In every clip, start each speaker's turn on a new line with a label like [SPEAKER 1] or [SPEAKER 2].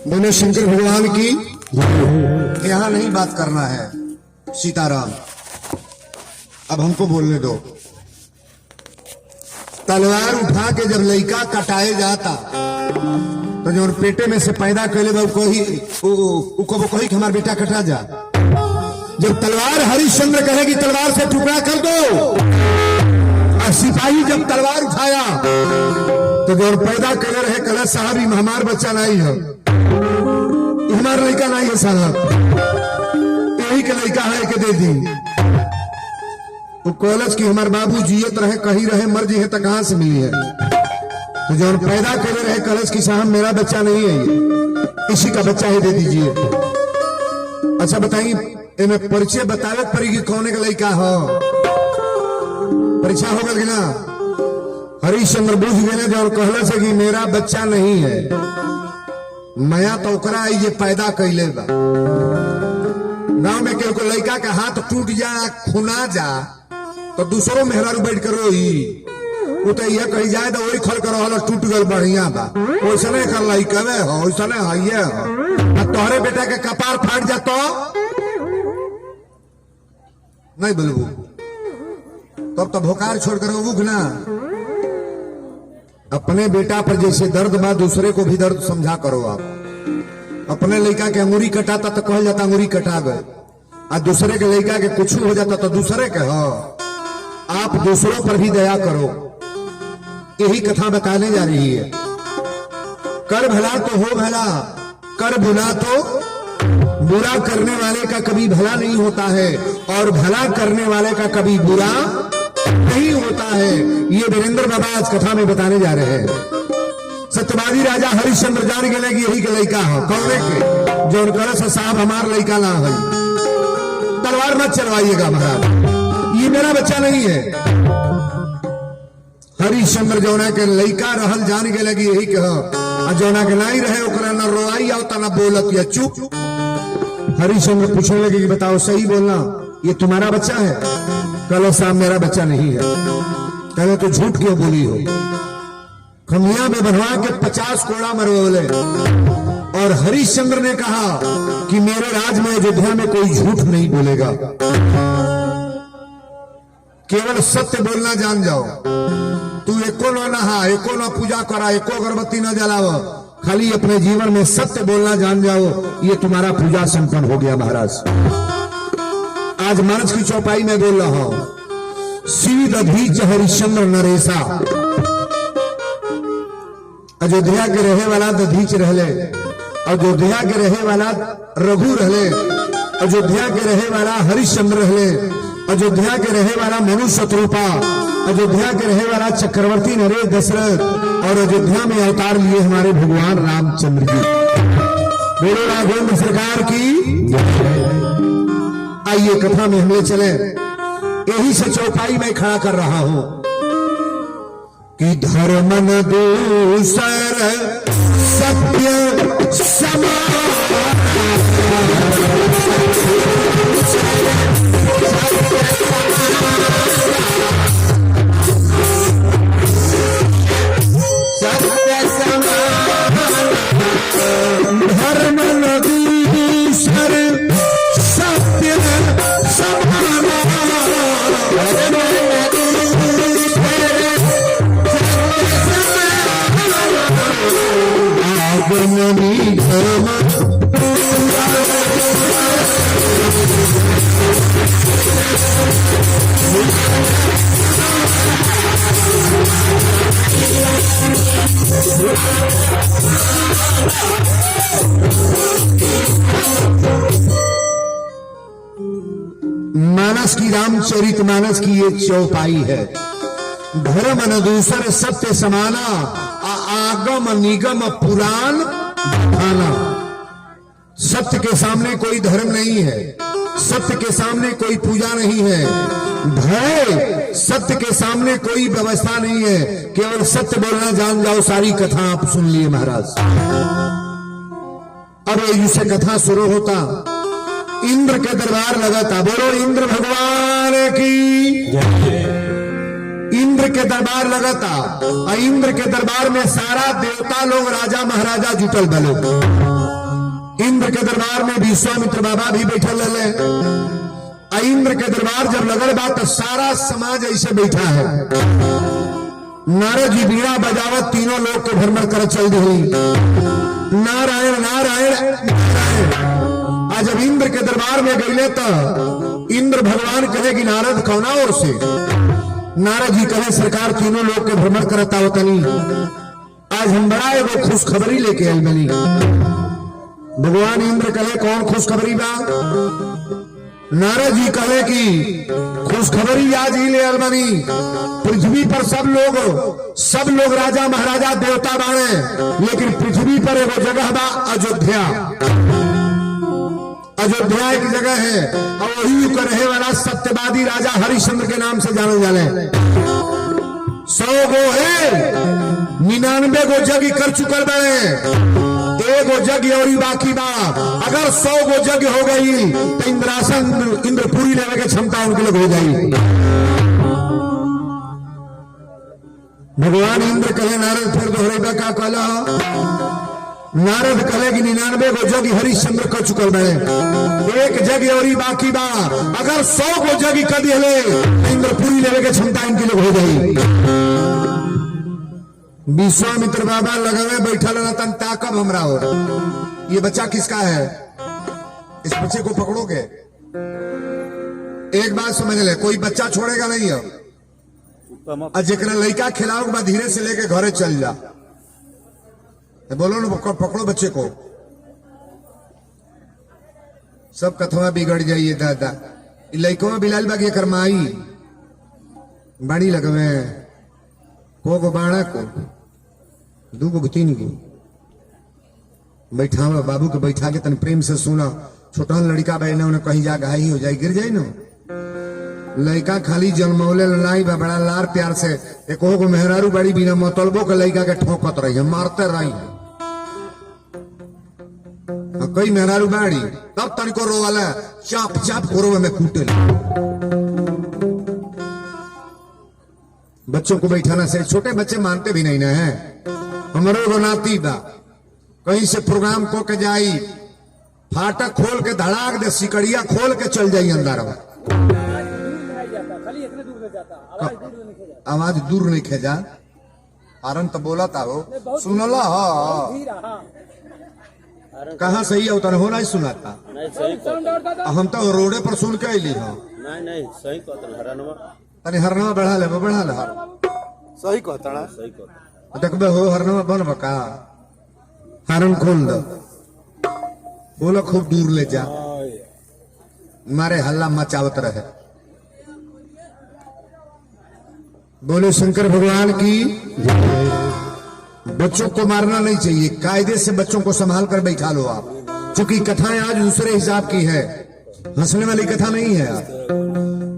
[SPEAKER 1] बोले शंकर भगवान की। यहाँ नहीं बात करना है सीताराम, अब हमको बोलने दो। तलवार उठा के जब लड़का कटाए जाता तो जो पेटे में से पैदा कैले कोई हमारा बेटा कटा जा। जब तलवार हरिश्चंद्र कहेगी तलवार से टुकड़ा कर दो, और सिपाही जब तलवार उठाया तो जो पैदा कैले रहे कलश साहब ही हमार बच्चा नहीं है, हमारा लड़का नहीं है साहब, यही के लड़का है के दे दी। वो कॉलेज की हमारे बाबू जियत रहे कहीं रहे मर जी है तो कहां से मिली है। तो जो पैदा करे रहे कॉलेज की साहब मेरा बच्चा नहीं है, ये इसी का बच्चा ही दे दीजिए। अच्छा बताइए इन्हें परिचय बतावे पड़ेगी कौन का लड़का हो, परीक्षा हो गल ना। हरिश्चंद्र बुझ गए जो कहले से कि मेरा बच्चा नहीं है, मैं तो ओकरा ये पैदा कैले बा। गांव में केहू को लड़का का हाथ टूट जा खुना जा तो दूसरों मेहरारू बैठ कर रोई, वो तो यह कही जाए तो वही खल करो टूट गल बढ़िया बा, वैसने कर लड़कवे हो वैसने है हो। तोहरे बेटा के कपार फाट जा तो नहीं बोलबू, तब तो भोकार छोड़ कर वो ना। अपने बेटा पर जैसे दर्द बा दूसरे को भी दर्द समझा करो। आप अपने लड़का के अंगूरी कटाता तो कहा जाता अंगूरी कटा गए, और दूसरे के लड़का के कुछ हो जाता तो दूसरे के हो। आप दूसरों पर भी दया करो, यही कथा बताने जा रही है। कर भला तो हो भला, कर बुरा तो बुरा करने वाले का कभी भला नहीं होता है, और भला करने वाले का कभी बुरा नहीं होता है। ये वीरेंद्र बाबा आज कथा में बताने जा रहे हैं। सत्यवादी राजा हरिश्चंद्र जान गए कि यही के लड़का हो, कौने के जो उनका साहब हमार लड़का ना है, तलवार मत चलवाइएगा महाराज, ये मेरा बच्चा नहीं है। हरिश्चंद्र जोना के लड़का रहल जान गए कि यही के हो, जोना के नहीं रहे ओकरा न रोआई आता न बोलत या चुप। हरिश्चंद्र पूछने लगे कि बताओ सही बोलना ये तुम्हारा बच्चा है? कल साहब मेरा बच्चा नहीं है। कहले तो झूठ क्यों बोली हो? खमिया में बनवा के 50 कोड़ा मरवले। और हरिश्चंद्र ने कहा कि मेरे राज में अयोध्या में कोई झूठ नहीं बोलेगा, केवल सत्य बोलना जान जाओ। तू एको न नहा, एको न पूजा करा, एको अगरबत्ती न जलाओ, खाली अपने जीवन में सत्य बोलना जान जाओ, ये तुम्हारा पूजा संपन्न हो गया महाराज। आज मंच की चौपाई में बोल रहा हूं। सीध अधीच हरिश्चंद्र नरेशा, अयोध्या के रहे वाला दधीच रहले, अयोध्या के रहे वाला रघु रहले, अयोध्या के रहे वाला हरिश्चंद्र रहले, अयोध्या के रहे वाला मनु शत्रुपा, अयोध्या के रहे वाला चक्रवर्ती नरेश दशरथ, और अयोध्या में अवतार लिए हमारे भगवान रामचंद्र जी। बोलो राघवेंद्र सरकार की। आइए कथा में हमले चले। यही से चौपाई में खड़ा कर रहा हूं कि धर्म न दूसर सत्य समान, धर्म न दूसर सत्य समान, आगमनी धर्म मानस की रामचरित मानस की ये चौपाई है। धर्म न दूसर सत्य समाना, आगम निगम पुराण बखाना। सत्य के सामने कोई धर्म नहीं है, सत्य के सामने कोई पूजा नहीं है, भय सत्य के सामने कोई व्यवस्था नहीं है, केवल सत्य बोलना जान जाओ। सारी कथा आप सुन लिए महाराज। अब इससे कथा शुरू होता, इंद्र के दरबार लगाता। बोलो इंद्र भगवान की। इंद्र के दरबार लगाता, और इंद्र के दरबार में सारा देवता लोग राजा महाराजा जुटल बलो। के दरबार में विश्वामित्र बाबा भी बैठल रहे। इंद्र के दरबार जब लगल बा तो सारा समाज ऐसे बैठा है। नारद जी बीड़ा बजावत तीनों लोग के भ्रमण कर चल दी। नारायण नारायण नारायण। आज जब इंद्र के दरबार में गईले तो इंद्र भगवान कहे कि नारद कौना ओर से? नारद जी कहे सरकार तीनों लोग के भ्रमण करता हो तनी, आज हम बड़ा एगो खुशखबरी लेके आए बनी। भगवान इंद्र कहे कौन खुशखबरी बा? नारद जी कहे कि खुशखबरी आज ही ले आल बनी। पृथ्वी पर सब लोग राजा महाराजा देवता बाणे, लेकिन पृथ्वी पर एगो जगह बा अयोध्या। अयोध्या एक जगह है और वही का रहे वाला सत्यवादी राजा हरिश्चंद्र के नाम से जाने जाने। 100 गो है, 99 गो जग कर चुकल बने, एगो जग और बाकी बा। अगर 100 गो जग हो गई तो इंद्रासन इंद्रपुरी लेने की क्षमता उनके लिए हो जाएगी। भगवान इंद्र कहे नारद फिर दोहरेगा का कहला? नारद कहे कि 99 गो जग हरिश्चंद्र कर चुकल बने, एक जग और बाकी बा। अगर 100 गो जग कर दिए तो इंद्रपुरी लेने की क्षमता इनके लिए हो जाएगी। विश्वामित्र बाबा लगावे बैठा रहता ताकब हमरा हो। ये बच्चा किसका है? इस बच्चे को पकड़ोगे? एक बात समझ ले, कोई बच्चा छोड़ेगा नहीं है। और जेकरा लड़का खिलाओ बा धीरे से लेके घरे चल जा। बोलो ना पकड़ो बच्चे को। सब कथवा बिगड़ जाइए दादा। लड़कों बिलाल बागी करमाई बड़ी लगवे को बाड़ा को 2 गो 3 गो बैठा बाबू के बैठा के तन प्रेम से सुना। छोटा लड़का बहना उन्हें कहीं जा घाई हो जाए गिर जाए ना। लड़का खाली जन्मौले लाई बा बड़ा लार प्यार से एक गो मेहरारू बड़ी बिना मतलबो के लड़का के ठोकत रही है, मारते रही। कई मेहरारू बाड़ी तब तनिको रोवाला चाप चाप कोरो में कूटे। बच्चों को बैठाना से छोटे बच्चे मानते भी नहीं ना है। हमारे को नाती बा कहीं से प्रोग्राम को के जाई, फाटक खोल के धड़ाक दे सिकड़िया खोल के चल जाई अंदर। आवाज दूर नहीं खेजा। आरन तो बोला था वो सुनला। कहाँ सही है उतर हो नहीं सुनाता। हम तो रोडे पर सुन के अली।
[SPEAKER 2] नहीं सही
[SPEAKER 1] अरे हरनवा बढ़ा ले
[SPEAKER 2] सही कहता
[SPEAKER 1] देखबे हो हरनवा बन बका हरन खोल दो बोला खूब दूर ले जा मारे हल्ला मचावत रहे। बोले शंकर भगवान की। बच्चों को मारना नहीं चाहिए, कायदे से बच्चों को संभाल कर बैठा लो आप, क्योंकि कथाएं आज दूसरे हिसाब की है, हंसने वाली कथा नहीं है।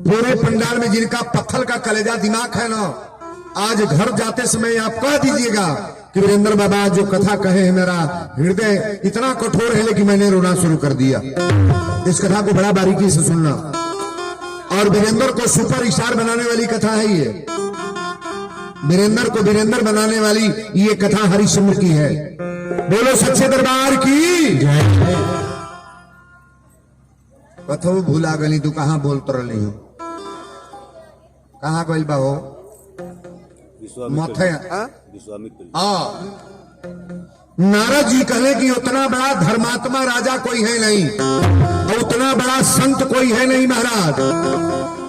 [SPEAKER 1] पूरे पंडाल में जिनका पत्थर का कलेजा दिमाग है ना, आज घर जाते समय आप कह दीजिएगा कि वीरेंद्र बाबा जो कथा कहे हैं मेरा हृदय इतना कठोर है लेकिन मैंने रोना शुरू कर दिया। इस कथा को बड़ा बारीकी से सुनना। और वीरेंद्र को सुपर स्टार बनाने वाली कथा है ये। वीरेंद्र को वीरेंद्र बनाने वाली ये कथा हरिश्चंद्र की है। बोलो सच्चे दरबार की जय। कथो भूला गली तू कहां बोलत रही हो, कहां गइल बा हो मथे। नारद जी कहे कि उतना बड़ा धर्मात्मा राजा कोई है नहीं और उतना बड़ा संत कोई है नहीं महाराज,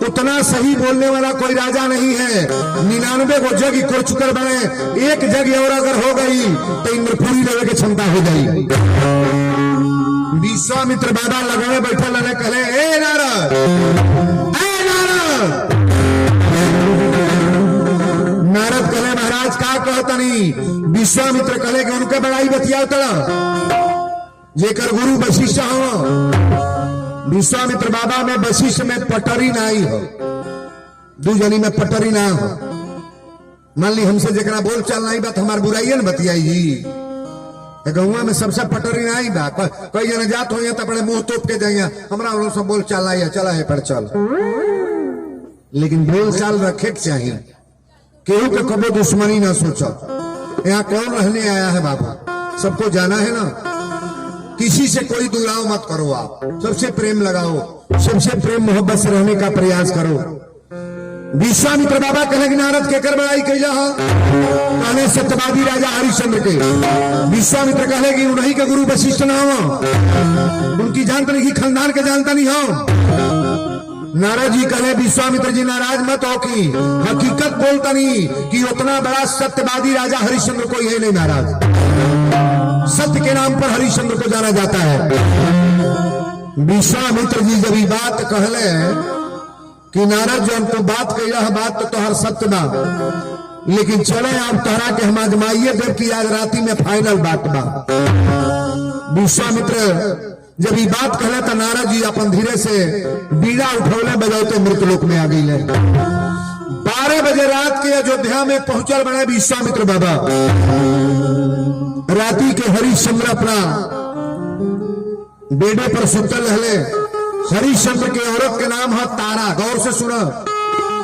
[SPEAKER 1] उतना सही बोलने वाला कोई राजा नहीं है। 99 को जग कर चुकर बने, एक जग और अगर हो गई तो इंद्रपुरी लेने की क्षमता हो जाएगी। विश्वामित्र बाबा लगाए बैठे लगे कहे ए नारद, ए नारद। नारद कहे महाराज का कहता नहीं। विश्वामित्र कहे कि उनके बड़ाई बतिया तड़ा जेकर गुरु वशिष्ठ हो। विश्वामित्र बाबा में वशिष्ठ में पटरी ना आई हो, 2 जनी में पटरी ना हो। मान ली हमसे जरा बोल चाल नहीं बात हमार बुराई न बतियाई जी। गौवा में सबसे पटरी ना आई बा, कई जने जात हो तो अपने मुंह तोप के जाइए हमारा लोग सब बोल चाल आई चला है पर चल, लेकिन बोल चाल रखे के चाहिए। केहू के कबो दुश्मनी ना सोचो। यहाँ कौन रहने आया है बाबा, सबको जाना है ना कि किसी से कोई दुलाव मत करो, आप सबसे प्रेम लगाओ, सबसे प्रेम मोहब्बत से रहने का प्रयास करो। विश्वामित्र बाबा कहे कि नारद केकर बड़ाई कैला हो, कहले सत्यवादी राजा हरिश्चंद्र के। विश्वामित्र कहे कि उन्हीं के गुरु वशिष्ठ ना हो, उनकी जानता नहीं, खानदान के जानता नहीं हो। नारद जी कहे विश्वामित्र जी नाराज मत हो, कि हकीकत बोलता नहीं कि उतना बड़ा सत्यवादी राजा हरिश्चंद्र कोई है नहीं महाराज। सत्य के नाम पर हरिश्चंद्र को जाना जाता है। विश्वामित्र जी जब ये बात कहले कि नारद जो हमको बात कही रहा, बात तो तोहर सत्य बा, लेकिन चले आप तोहरा के हम आजमाइए देव की आज राती में फाइनल बात बा। विश्वामित्र जब ये बात कहले तो नारद जी अपन धीरे से बीड़ा उठौले बजौते मृतलोक में आ गई। 12 बजे रात के अयोध्या में पहुंचल बने विश्वामित्र बाबा। राती के हरिश्चंद्र अपना बेडे पर सुतल रहले। हरिश्चंद्र के औरत के नाम है तारा, गौर से सुनो।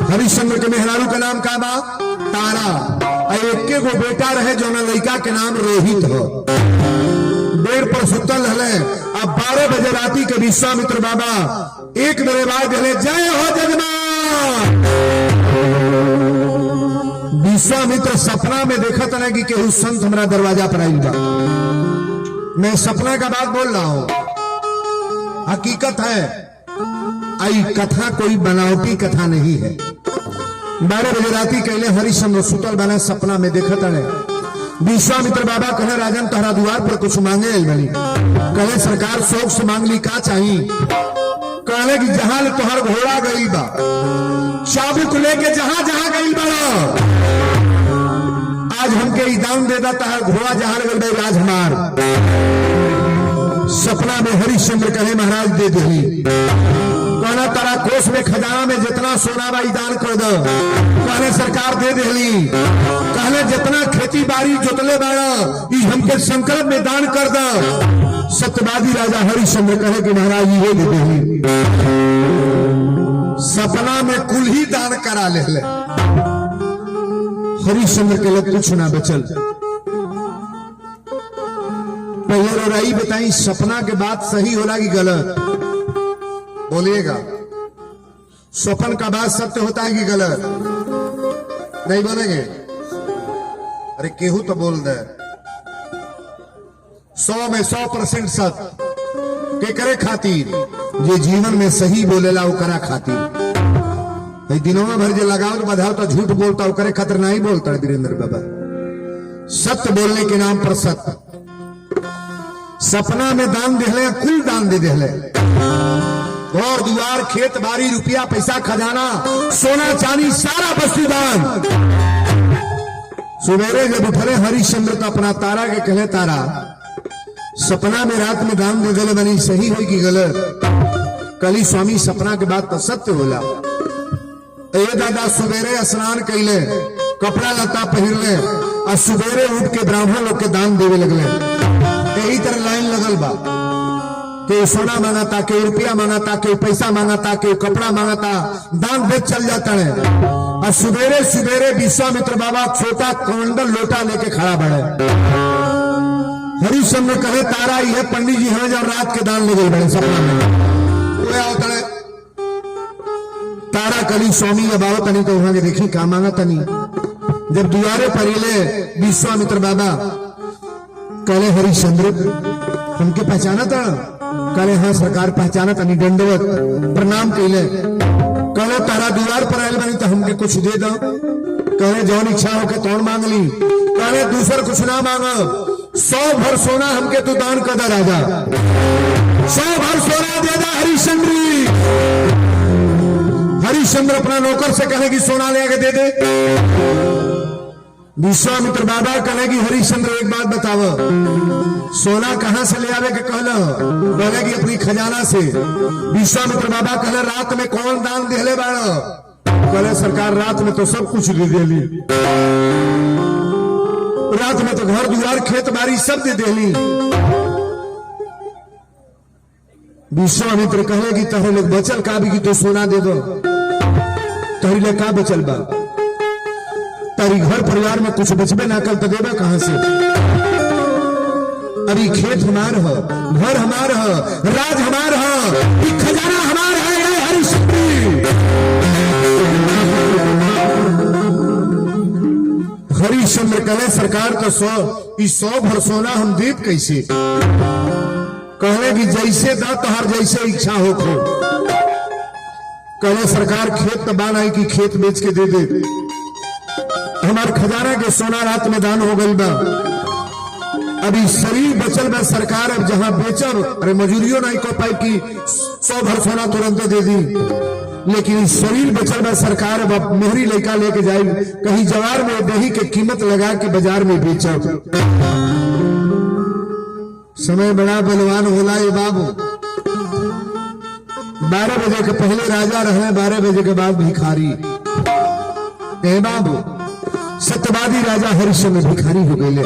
[SPEAKER 1] हरिश्चंद्र के मेहरारू के नाम का बा तारा। एक गो बेटा रहे जो लड़का के नाम रोहित हो। बेड पर सुतल रहले। अब 12 बजे राती के विश्वामित्र बाबा एक मेरे बाद कहले जय हो जगन्नाथ। विश्वामित्र सपना में देखा था कि केहू संत हमारा दरवाजा पर आइल बा। मैं सपना का बात बोल रहा हूं, हकीकत है। आई कथा कोई बनावटी कथा नहीं है। 12 बजे राती कहले हरिश्चंद्र सुतल बना, सपना में देखा था। विश्वामित्र बाबा कहे राजन तोहरा द्वार पर कुछ मांगे बनी। कहे सरकार शौक से मांग ली, का चाहिए? कहले कि जहां ले तोहर घोड़ा गई बा, चाबुक लेके जहां जहां गई बड़ा, आज हमके दान दे देता है। घोड़ा जहां गई बा राज हमार। सपना में हरिश्चंद्र कहे महाराज दे दे। कहना तारा कोष में खजाना में जितना सोना बाई दान कर दो। कहने सरकार दे देली। कहने जितना खेती बाड़ी जोतले बाड़ा ई हमके संकल्प में दान कर दो। सत्यवादी राजा हरिश्चंद्र कहे कि महाराज ये दे देली। सपना में कुल ही दान करा ले। हरिश्चंद्र के लिए कुछ ना बचल। पहले रोराई बताई सपना के बात सही होला कि गलत? बोलिएगा। स्वप्न का बात सत्य होता है कि गलत? नहीं बोलेंगे? अरे केहू तो बोल दे। 100 में 100% सत्य के करे खातिर ये जीवन में सही बोलेला करा खातिर। दिनों में भर जे लगाओ तो बधाओ तो झूठ बोलता करे खातिर नहीं बोलता। वीरेंद्र बाबा सत्य बोलने के नाम पर सत्य। सपना में दान देले, कुल दान दे देले। और दुआर खेत बाड़ी रुपया पैसा खजाना सोना चांदी सारा वस्तु दान। सवेरे जब उठले हरिश्चंद्र तो अपना तारा के कहे तारा सपना में रात में दान दे देले बनी, सही हुई कि गलत? कली स्वामी सपना के बाद तो सत्य होला। ए दादा सवेरे स्नान कैले, कपड़ा लता पहिरले और सवेरे उठ के ब्राह्मण लोग के दान देवे लगले। यही तरह लाइन लगल बा के सोना मांगता, के रुपया मांगता, के पैसा मांगता, के कपड़ा मांगता, दान दे चल जाता है। और सवेरे सवेरे विश्वामित्र बाबा छोटा कमंडल लोटा लेके खड़ा बढ़े। हरिश्चंद्र कहे तारा ये पंडित जी हैं जब रात के दान ले गए बड़े सपना में। तारा कली स्वामी अब आओ तनी तो वहां देखी का मांगा तनी। जब दुआरे पर ले विश्वामित्र बाबा कहले हरिश्चंद्र हमके पहचाना था? कहले हाँ सरकार पहचाना तनी, दंडवत प्रणाम कैले। कहले तारा द्वार पर आयल बनी तो हमके कुछ दे दो। कहले जौन इच्छा हो के तौन मांग ली। कहले दूसर कुछ ना मांगो, 100 भर सोना हमके तू दान कर दे राजा। 100 भर सोना दे दे हरिश्चंद्र। हरिश्चंद्र अपना नौकर से कहे कि सोना ले आके दे दे। विश्वामित्र बाबा कहे कि हरिश्चंद्र एक बात बताओ, सोना कहां से ले आवे के कहलो? बोले कि अपनी खजाना से। विश्वामित्र बाबा कहले रात में कौन दान देले बाड़ो? कहले सरकार रात में तो सब कुछ दे देली। रात में तो घर दुआर खेत बाड़ी सब दे देली। विश्वामित्र कहले कि तहरे लोग बचल का भी कि तो सोना दे दो। तहरी ले का बचल बा? तारी घर परिवार में कुछ बचबे ना कल तो देबा कहां से? अभी खेत हमार हो, घर हमार हो, राज हमार हो, ई खजाना हमार है। ये हरिश्चंद्र हरिश्चंद्र कहे सरकार तो 100 भर सोना हम दीप कैसे? कहे कि जैसे दा तोहर जैसे इच्छा हो। कहे सरकार खेत तो बान आई कि खेत बेच के दे दे, हमार खजाना के सोना रात में दान हो गई बा। अभी शरीर बचल बा सरकार, अब जहां बेचब अरे मजूरियों नहीं को पाई कि 100 भर सोना तुरंत दे दी, लेकिन शरीर बचल बा सरकार, अब मोहरी लड़का लेके जाए कहीं जवार में दही के कीमत लगा के बाजार में बेचब। समय बड़ा बलवान होला ये बाबू। 12 बजे के पहले राजा रहे, 12 बजे के बाद भिखारी। ए बाबू सत्यवादी राजा हरिश्चंद्र भिखारी हो गए।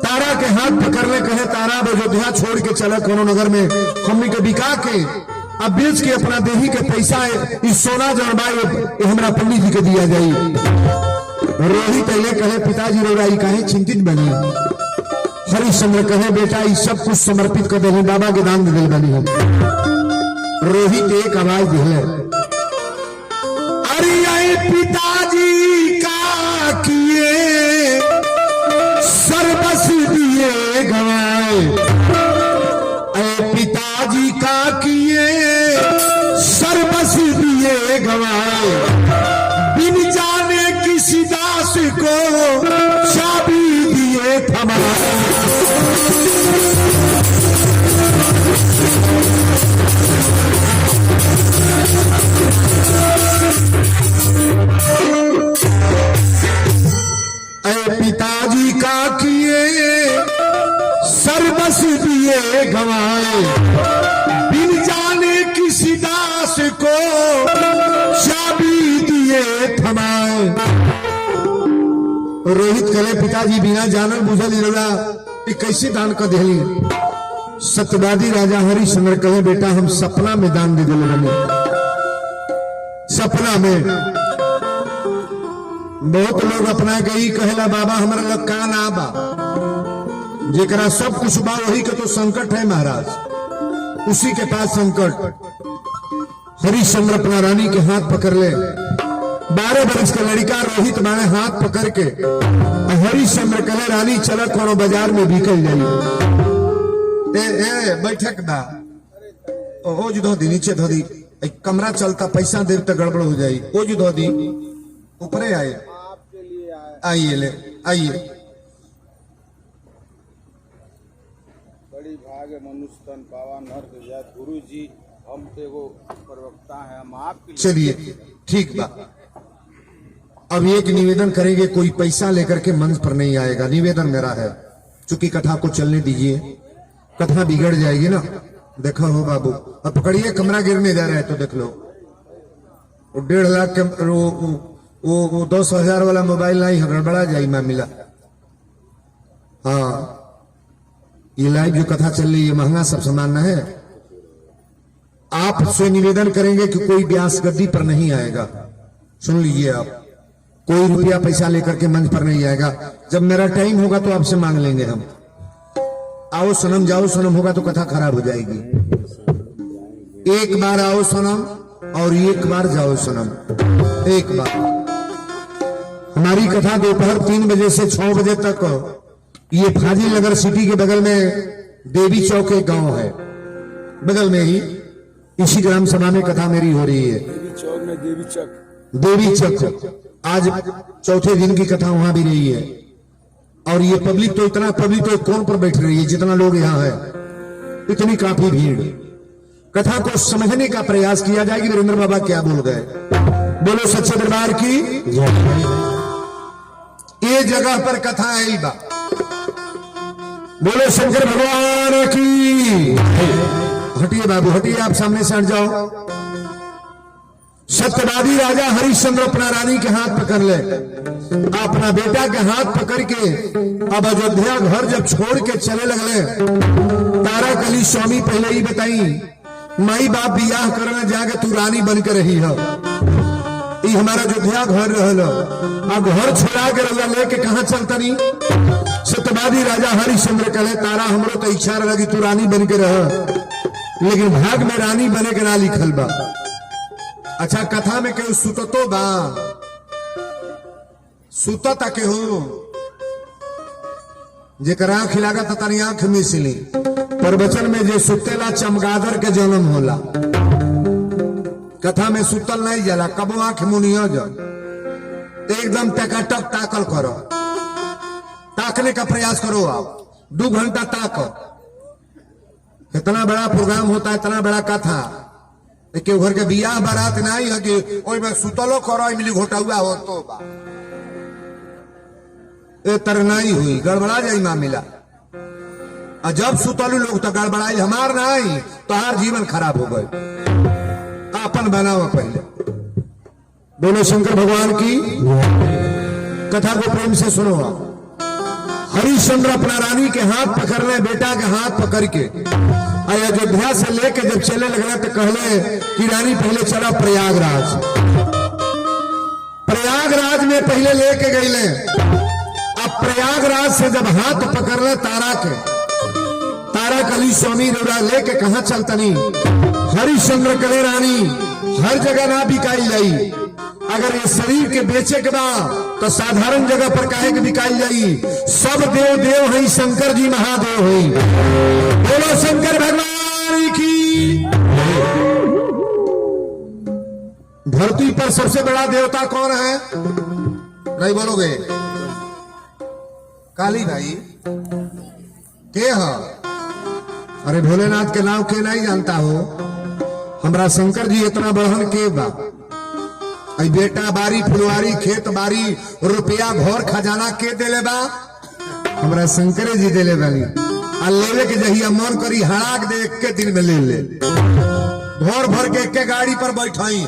[SPEAKER 1] तारा के हाथ पकड़ ले, कहे तारा अयोध्या छोड़ के चला कोनो नगर में, हमनी के बिका के अब बेच के अपना देही के पैसा इस सोना जड़बाई हमरा पंडित जी के दिया जाई। रोहित अले कहे पिताजी रोराई काहे चिंतित बनी? हरिश्चंद्र कहे बेटा ये सब कुछ समर्पित कर दे, बाबा के दान दे बनी हम। रोहित एक आवाज दिले, अरे पिताजी का किए सर्वस दिए गवाए, पिताजी का किए सर्वस दिए गवाए, बिन जाने किसी दास को चाबी दिए थमाए। पिताजी का किए सर्वस दिए गवाए, बिन जाने किसी दास को चाबी दिए थमाए। रोहित कहे पिताजी बिना जानल बुझल इरोड़ा कैसे दान कर दिली? सत्यवादी राजा हरिश्चंद्र कहे बेटा हम सपना में दान दे दिले बने। सपना में बहुत लोग अपना गई कहेला बाबा हमारा लग का ना बा, जेकरा सब कुछ बा वही के तो संकट है महाराज, उसी के पास संकट। हरिश्चंद्र अपना रानी के हाथ पकड़ ले, 12 वर्ष का लड़का रोहित माने हाथ पकड़ के हरिश्चंद्र कहे रानी चल कोनो बाजार में बिकल जाइए। ए बैठक दा ओ जो धो दी नीचे धो दी, कमरा चलता पैसा देव तो गड़बड़ हो जाये। ओ जो धो दी ऊपरे आए, आइए ले आइए।
[SPEAKER 2] बड़ी भाग मनुष्य तन पावा नर जात, गुरु जी हम तो वो प्रवक्ता है, हम आपके
[SPEAKER 1] चलिए ठीक बा। अब एक निवेदन करेंगे, कोई पैसा लेकर के मंच पर नहीं आएगा, निवेदन मेरा है। चूंकि कथा को चलने दीजिए, कथा बिगड़ जाएगी ना। देखो हो बाबू, अब पकड़िए कमरा गिरने जा रहा है तो देख लो। 1.5 लाख के वो 10,000 वाला मोबाइल नहीं है, गड़बड़ा जाए मामला। हाँ ये लाइव जो कथा चल रही है महंगा सब सामान है। आपसे निवेदन करेंगे कि कोई ब्यास गद्दी पर नहीं आएगा। सुन लीजिए आप, कोई रुपया पैसा लेकर के मंच पर नहीं आएगा। जब मेरा टाइम होगा तो आपसे मांग लेंगे हम। आओ सनम जाओ सनम होगा तो कथा खराब हो जाएगी। एक बार आओ सनम और एक बार जाओ सनम। एक बार हमारी कथा दोपहर 3 बजे से 6 बजे तक ये फाजिल नगर सिटी के बगल में देवी चौक एक गांव है, बगल में ही इसी ग्राम सभा में कथा मेरी हो रही है। देवी चौक आज चौथे दिन की कथा वहां भी रही है। और ये पब्लिक तो इतना पब्लिक तो कौन पर बैठ रही है, जितना लोग यहाँ है इतनी काफी भीड़। कथा को समझने का प्रयास किया जाए कि वीरेंद्र बाबा क्या बोल गए। बोलो सच्चे दरबार की। ये जगह पर कथा आई बा, बोलो शंकर भगवान की। हटिए बाबू हटिए, आप सामने से हट जाओ। सत्यवादी राजा हरिश्चंद्र अपना रानी के हाथ पकड़ ले, अपना बेटा के हाथ पकड़ के अब अयोध्या घर जब छोड़ के चले लगले, तारा कली स्वामी पहले ही बताई माई बाप बियाह करना जाके तू रानी बन के रही हो। ई हमारा अयोध्या घर रहलो आ घर छोड़ा के रउआ लेके कहां चलतनी। सत्यवादी राजा हरिश्चंद्र कहे तारा हमरो तो इच्छा लगी तू रानी बन के रह, लेकिन भाग में रानी बने के ना लिखल बा। अच्छा कथा में केहू सुततो बा, सुतता केहू जेकर आंख लागत तनी आंख मिसली। प्रवचन में जे सुतेला चमगादड़ के जन्म होला, कथा में सुतल नहीं जाला, कबो आंख मुनिया जा एकदम टकाटक ताकल करो, ताकने का प्रयास करो। आप 2 घंटा ताको, इतना बड़ा प्रोग्राम होता है, इतना बड़ा कथा। के घर के बियाह बारात नहीं है कि ओई में सुतलो करो मिली घोटा हुआ हो तो बा ए तरनाई हुई, गड़बड़ा जाई मामला। और जब सुतलू लोग तो गड़बड़ाई हमार नहीं तो हर जीवन खराब हो गए। अपन बनाओ पहले। बोलो शंकर भगवान की कथा को प्रेम से सुनो। हरिश्चंद्र अपना रानी के हाथ पकड़ने, बेटा के हाथ पकड़ के अयोध्या से लेके जब चले लगना तो कहले कि रानी पहले चला प्रयागराज। प्रयागराज में पहले लेके गईले। अब प्रयागराज से जब हाथ पकड़ले तारा के, तारा कली स्वामी रोड़ा लेके कहां चलतनी। हरिश्चंद्र कले रानी हर जगह ना बिकाई जाई, अगर ये शरीर के बेचे के बाद तो साधारण जगह पर काहे के बिकाई जाई। सब देव देव है, शंकर जी महादेव है। बोलो शंकर भगवान की। धरती पर सबसे बड़ा देवता कौन है? नहीं बोलोगे? काली भाई के है? अरे भोलेनाथ के नाम के नहीं जानता हो? हमरा शंकर जी इतना बढ़न के बा। आई बेटा बारी फुलवारी खेत बारी रुपया घर खजाना के देले बा? हमरा शंकरे जी देले बानी। आ लेवे के जहिया मन करी हड़ाक दे, एक के दिन में ले ले। भर भर के एक गाड़ी पर बैठाई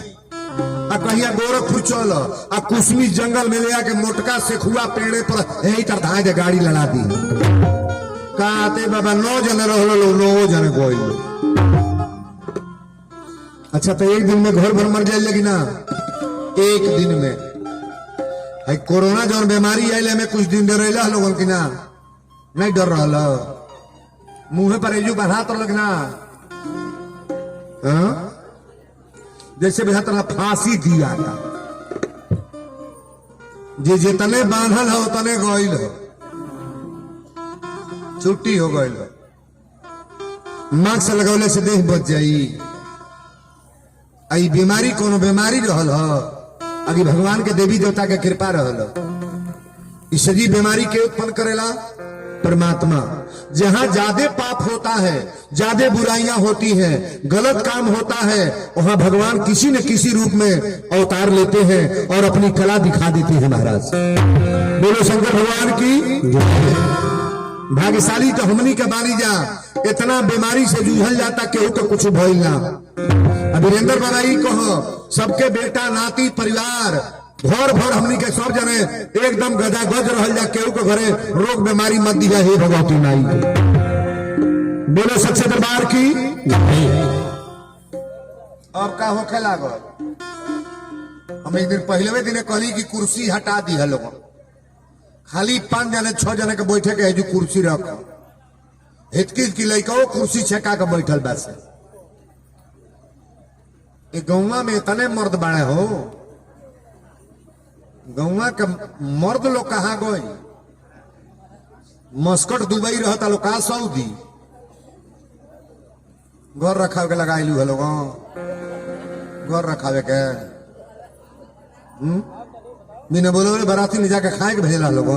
[SPEAKER 1] आ कहिया गोरखपुर चल आ कुसमी जंगल में ले आके मोटका सेखुआ पेड़े पर यही तर धाए दे गाड़ी लड़ा दी। कहते बाबा 9 जने रहो, 9 जने कोई। अच्छा तो एक दिन में घर भर मर जाए लगी ना? एक दिन में। है कोरोना जो बीमारी आये में कुछ दिन डर लोगन की ना? नहीं डर रहा। मुंह पर एजू बढ़ा तो लगना जैसे बेहतर फांसी दिया था। जे जितने बांधल हो उतने गईल हो, छुट्टी हो गईल हो। मास्क लगौले से देह बच जाई। आई बीमारी कोनो बीमारी रहल हो, अभी भगवान के देवी देवता के कृपा रहल। इस सजी बीमारी के उत्पन्न करेला परमात्मा। जहां ज्यादा पाप होता है, ज्यादा बुराइयां होती हैं, गलत काम होता है, वहां भगवान किसी न किसी रूप में अवतार लेते हैं और अपनी कला दिखा देते हैं। महाराज बोलो शंकर भगवान की। भाग्यशाली तो हमनी के बानी जा, इतना बीमारी से जूझल जाता केहू तो कुछ भइल ना। वीरेंद्र बनाई कहो सबके बेटा नाती परिवार भर भर हमनी के सब जने एकदम गजा गज रहल जा, केहू के घरे रोग बीमारी मत दिया। हे भगवती नाई बोलो सच्चे दरबार की। अब का होखे लागल? हम एक दिन पहले दिन कहली कि कुर्सी हटा दी है लोग, खाली 5 जने 6 जने के बैठे के जो कुर्सी रख हितकी की लइका कुर्सी छेका के बैठल बस। गौवा में इतने मर्द बाड़े हो, गौवा के मर्द लोग कहाँ गए? मस्कट दुबई रहता लोग का सऊदी घर रखावे के लगाइलू है लोग, घर रखावे के बिना बोले बराती ले जाके खाए के भेजला लोग।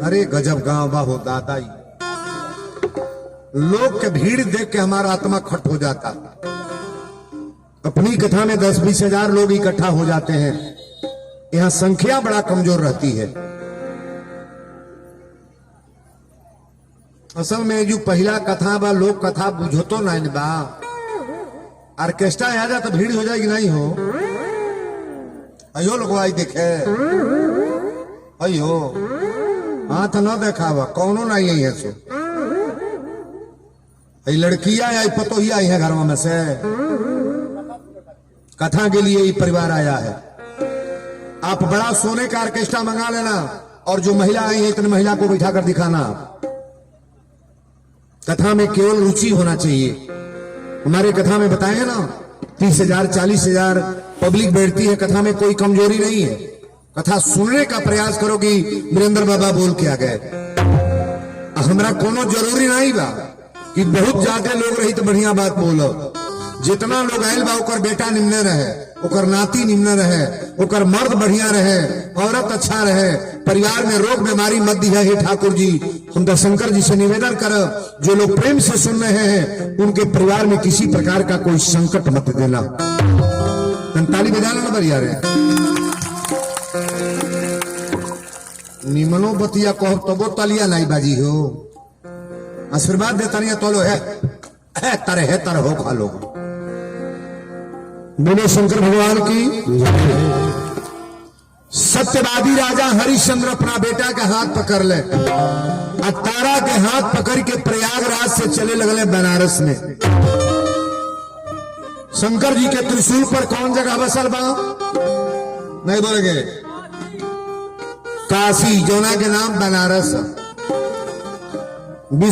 [SPEAKER 1] अरे गजब गांव बा हो दादाई। लोग के भीड़ देख के हमारा आत्मा खट हो जाता। अपनी कथा में 10-20 हजार लोग इकट्ठा हो जाते हैं, यहां संख्या बड़ा कमजोर रहती है। असल में जो पहला कथा बा लोग कथा बुझो तो नहीं बा। ऑर्केस्ट्रा आ जा तो भीड़ हो जाएगी नहीं हो? अयो लोग आई देखे अयो हाथ न देखावा कौनो नहीं है सो। लड़कियां आई पतो ही आई है घर में से कथा के लिए ये परिवार आया है। आप बड़ा सोने का ऑर्केस्ट्रा मंगा लेना और जो महिला आई है इतने महिला को बिठा कर दिखाना। कथा में केवल रुचि होना चाहिए। हमारे कथा में बताए ना 30,000 40,000 पब्लिक बैठती है। कथा में कोई कमजोरी नहीं है। कथा सुनने का प्रयास करो कि वीरेंद्र बाबा बोल के आ गए। हमरा कोनो जरूरी नहीं बा कि बहुत ज्यादा लोग रही तो बढ़िया बात बोलो। जितना लोग आयल बा ओकर बेटा निम्न रहे, ओकर नाती निम्न रहे, ओकर मर्द बढ़िया रहे, औरत अच्छा रहे, परिवार में रोग बीमारी मत दिया। हे ठाकुर जी, हम तो शंकर जी से निवेदन कर, जो लोग प्रेम से सुन रहे हैं उनके परिवार में किसी प्रकार का कोई संकट मत देना। ताली बजा लेना बढ़िया रहे। निमनो बतिया कहो तबो तालिया नहीं बाजी हो। आशीर्वाद देता नहीं तो लो है तरह हो खा लो। बोलो शंकर भगवान की। सत्यवादी राजा हरिश्चंद्र अपना बेटा के हाथ पकड़ ले और तारा के हाथ पकड़ के प्रयागराज से चले लगले बनारस में। शंकर जी के त्रिशूल पर कौन जगह बसल बा? नहीं बोलेंगे। काशी, जोना के नाम बनारस।